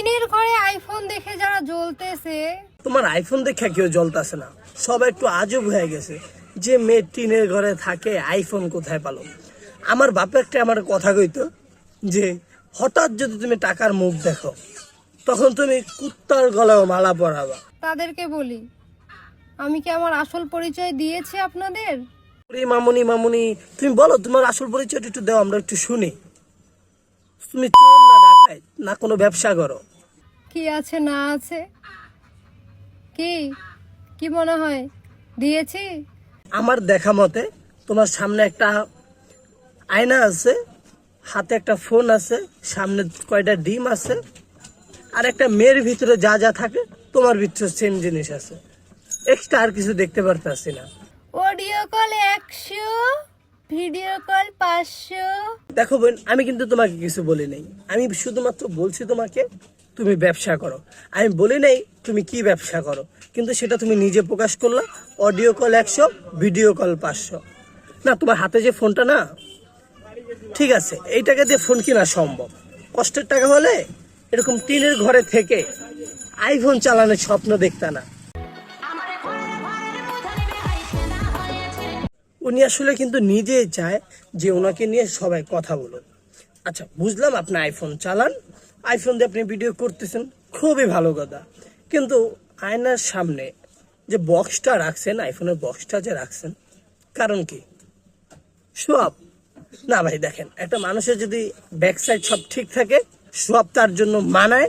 টিনের ঘরে আইফোন দেখে যারা জ্বলতেছে, তোমার আইফোন দেখে কেউ জ্বলতেছে না, সব একটু আজব হয়ে গেছে যে মেয়ে টিনের ঘরে থাকে আইফোন কোথায় পালো। আমার বাপ একটা আমার কথা কইতো যে হঠাৎ যদি তুমি টাকার মুখ দেখো তখন তুমি কুত্তার গলায় মালা পরাবা। তাদেরকে বলি, আমি কি আমার আসল পরিচয় দিয়েছি আপনাদের? মামুনি মামুনি তুমি বলো তোমার আসল পরিচয়টা একটু দাও, আমরা একটু শুনি। তুমি চোর না ডাকাত না কোনো ব্যবসা করো? কি আছে না আছে, কি কি মনে হয় দিয়েছি? আমার দেখা মতে তোমার সামনে একটা আয়না আছে, হাতে একটা ফোন আছে, সামনে কয়টা ডিম আছে, আর একটা মেয়ের ভিতরে যা যা থাকে তোমার ভিতরে সেম জিনিস আছে। এক্সট্রা আর কিছু দেখতে পারতাছি না। Audio call 100, video call 500। দেখো বোন, আমি কিন্তু তোমাকে কিছু বলি নাই, আমি শুধুমাত্র বলছি তোমাকে তুমি ব্যবসা করো। আমি বলি নাই তুমি কি ব্যবসা করো, কিন্তু সেটা তুমি নিজে প্রকাশ করলা। Audio call 100, video call 500। না, তোমার হাতে যে ফোনটা না, ঠিক আছে এই টাকা দিয়ে ফোন কিনা সম্ভব, কষ্টের টাকা হলে এরকম টিনের ঘরে থেকে আইফোন চালানোর স্বপ্ন দেখতা না। উনি আসলে কিন্তু নিজেই চায় যে ওনাকে নিয়ে সবাই কথা বলুন। আচ্ছা বুঝলাম আপনি আইফোন চালান, আইফোন দিয়ে আপনি ভিডিও করতেছেন, খুবই ভালো কথা, কিন্তু আয়নার সামনে যে বক্সটা রাখছেন, আইফোনের বক্সটা যে রাখছেন, কারণ কি? সব না ভাই, দেখেন একটা মানুষের যদি ব্যাক সাইড সব ঠিক থাকে, সব তার জন্য মানায়,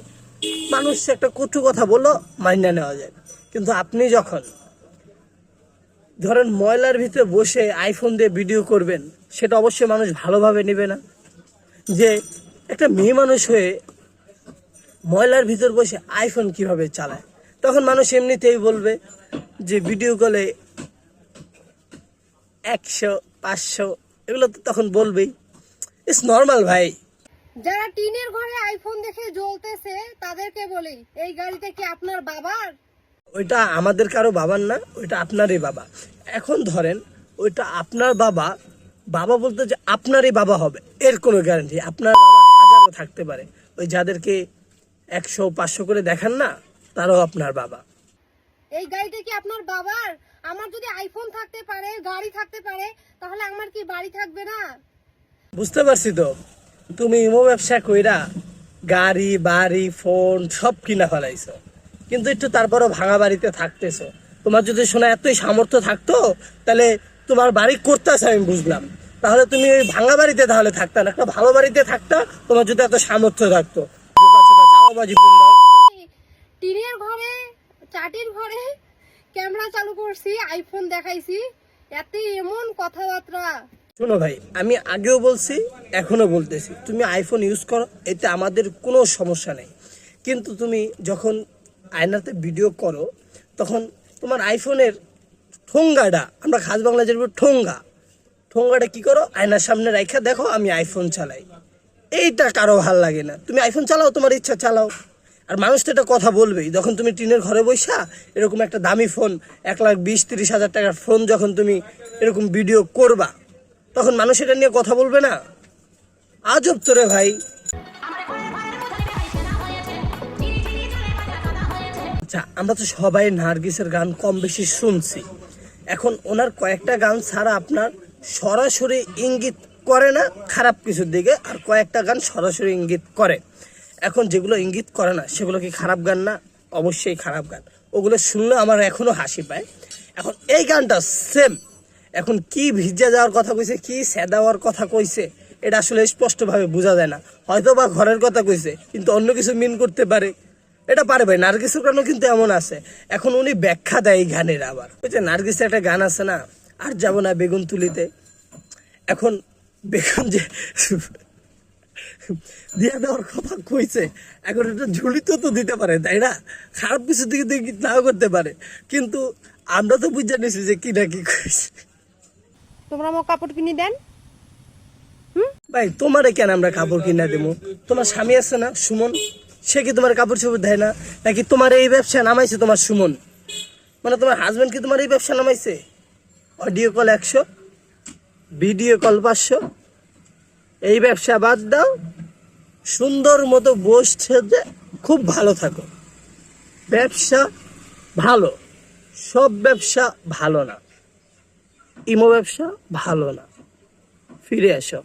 মানুষ একটা কটু কথা বললো মাইনা নেওয়া যায়। কিন্তু আপনি যখন ধরেন ময়লার ভিতরে বসে আইফোন দিয়ে ভিডিও করবেন, সেটা অবশ্যই মানুষ ভালোভাবে নেবে না। যে একটা মেয়ে মানুষ হয়ে ময়লার ভিতর বসে আইফোন কিভাবে চালায়, তখন মানুষ এমনিতেই বলবে যে ভিডিও কলে 100, 500, এগুলো তো তখন বলবেই। ইটস নর্মাল ভাই। যারা টিনের ঘরে আইফোন দেখে জ্বলতেছে তাদেরকে বলি, এই গাড়িটা কি আপনার বাবার? ওইটা আমাদের কারো বাবার না, ওইটা আপনারই বাবা। এখন ধরেন ওইটা আপনার বাবা, বাবা বলতে যে আপনারই বাবা হবে এর কোনো গ্যারান্টি? আপনার বাবা হাজারও থাকতে পারে, ওই যাদেরকে 100, 500 করে দেখান না, তারাও আপনার বাবা। এই গাড়িটা কি আপনার বাবার? আমার যদি আইফোন থাকতে পারে, গাড়ি থাকতে পারে, তাহলে আমার কি বাড়ি থাকবে না? বুঝতে পারছি তো, তুমি ইমো ব্যবসা কইরা গাড়ি বাড়ি ফোন সব কিনা ফেলাইছো, কিন্তু একটু তারপরও ভাঙা বাড়িতে থাকতেছো। তোমার যদি শোনা এতই সামর্থ্য থাকতো তাহলে তোমার বাড়ি করতেছে আমি বুঝলাম, তাহলে তুমি ওই ভাঙা বাড়িতে তাহলে থাকতা না, একটা ভালো বাড়িতে থাকতা। তোমার যদি এত সামর্থ্য থাকতো, টিনের ঘরে, চাটির ঘরে ক্যামেরা চালু করছি, আইফোন দেখাইছি, এতে এমন কথাবার্তা। শোনো ভাই, আমি আগেও বলছি এখনো বলতেছি, তুমি আইফোন ইউজ করো, এতে আমাদের কোনো সমস্যা নেই। কিন্তু তুমি যখন আয়নাতে ভিডিও করো তখন তোমার আইফোনের ঠোঙ্গাটা, আমরা খাস বাংলা যেটা ঠোঙ্গাটা কি করো, আয়নার সামনে রাখা দেখো আমি আইফোন চালাই। এইটা কারো ভাল লাগে না। তুমি আইফোন চালাও, তোমার ইচ্ছা চালাও, আর মানুষ তো এটা কথা বলবেই। যখন তুমি টিনের ঘরে বসা এরকম একটা দামি ফোন, 1,20-30,000 টাকার ফোন যখন তুমি এরকম ভিডিও করবা, তখন মানুষ এটা নিয়ে কথা বলবে না? আজব তো রে ভাই। আচ্ছা, আমরা তো সবাই নার্গিসের গান কম বেশি শুনছি। এখন ওনার কয়েকটা গান ছাড়া আপনার সরাসরি ইঙ্গিত করে না খারাপ কিছুর দিকে, আর কয়েকটা গান সরাসরি ইঙ্গিত করে। এখন যেগুলো ইঙ্গিত করে না সেগুলো কি খারাপ গান না? অবশ্যই খারাপ গান, ওগুলো শুনলে আমার এখনো হাসি পায়। এখন এই গানটা সেম, এখন কি ভিজা যাওয়ার কথা কইছে, কি সেদা হওয়ার কথা কইছে, এটা আসলে স্পষ্টভাবে বোঝা যায় না। হয়তো বা ঘরের কথা কইছে, কিন্তু অন্য কিছু মিন করতে পারে, এটা পারে ভাই। নার্গিসের গানও কিন্তু এমন আছে। এখন উনি ব্যাখ্যা দেয় এই গানের। আবার ওই যে নার্গিসের একটা গান আছে না, আর যাব না বেগুন তুলিতে। এখন বেগুন যে দিয়ে দেওয়ার কথা কইছে, এখন এটা ঝুলিতে তো দিতে পারে, তাই না? খারাপ কিছু দিকে দিকে নাও করতে পারে, কিন্তু আমরা তো বুঝে নিছি যে কি না কি কইছে। তোমরা আমার কাপড় কিনে দেন। ভাই তোমারে কেন আমরা কাপড় কিনা দেবো? তোমার স্বামী আছে না সুমন, সে কি তোমার কাপড় চোপড় দেয় না? নাকি তোমার এই ব্যবসা নামাইছে তোমার সুমন? মানে তোমার হাজবেন্ড কি তোমার এই ব্যবসা নামাইছে? অডিও কল 100, ভিডিও কল 500, এই ব্যবসা বাদ দাও, সুন্দর মতো বসছে যে খুব ভালো থাকো। ব্যবসা ভালো, সব ব্যবসা ভালো না। ইমো ব্যবসা ভালো না, ফিরে আসো।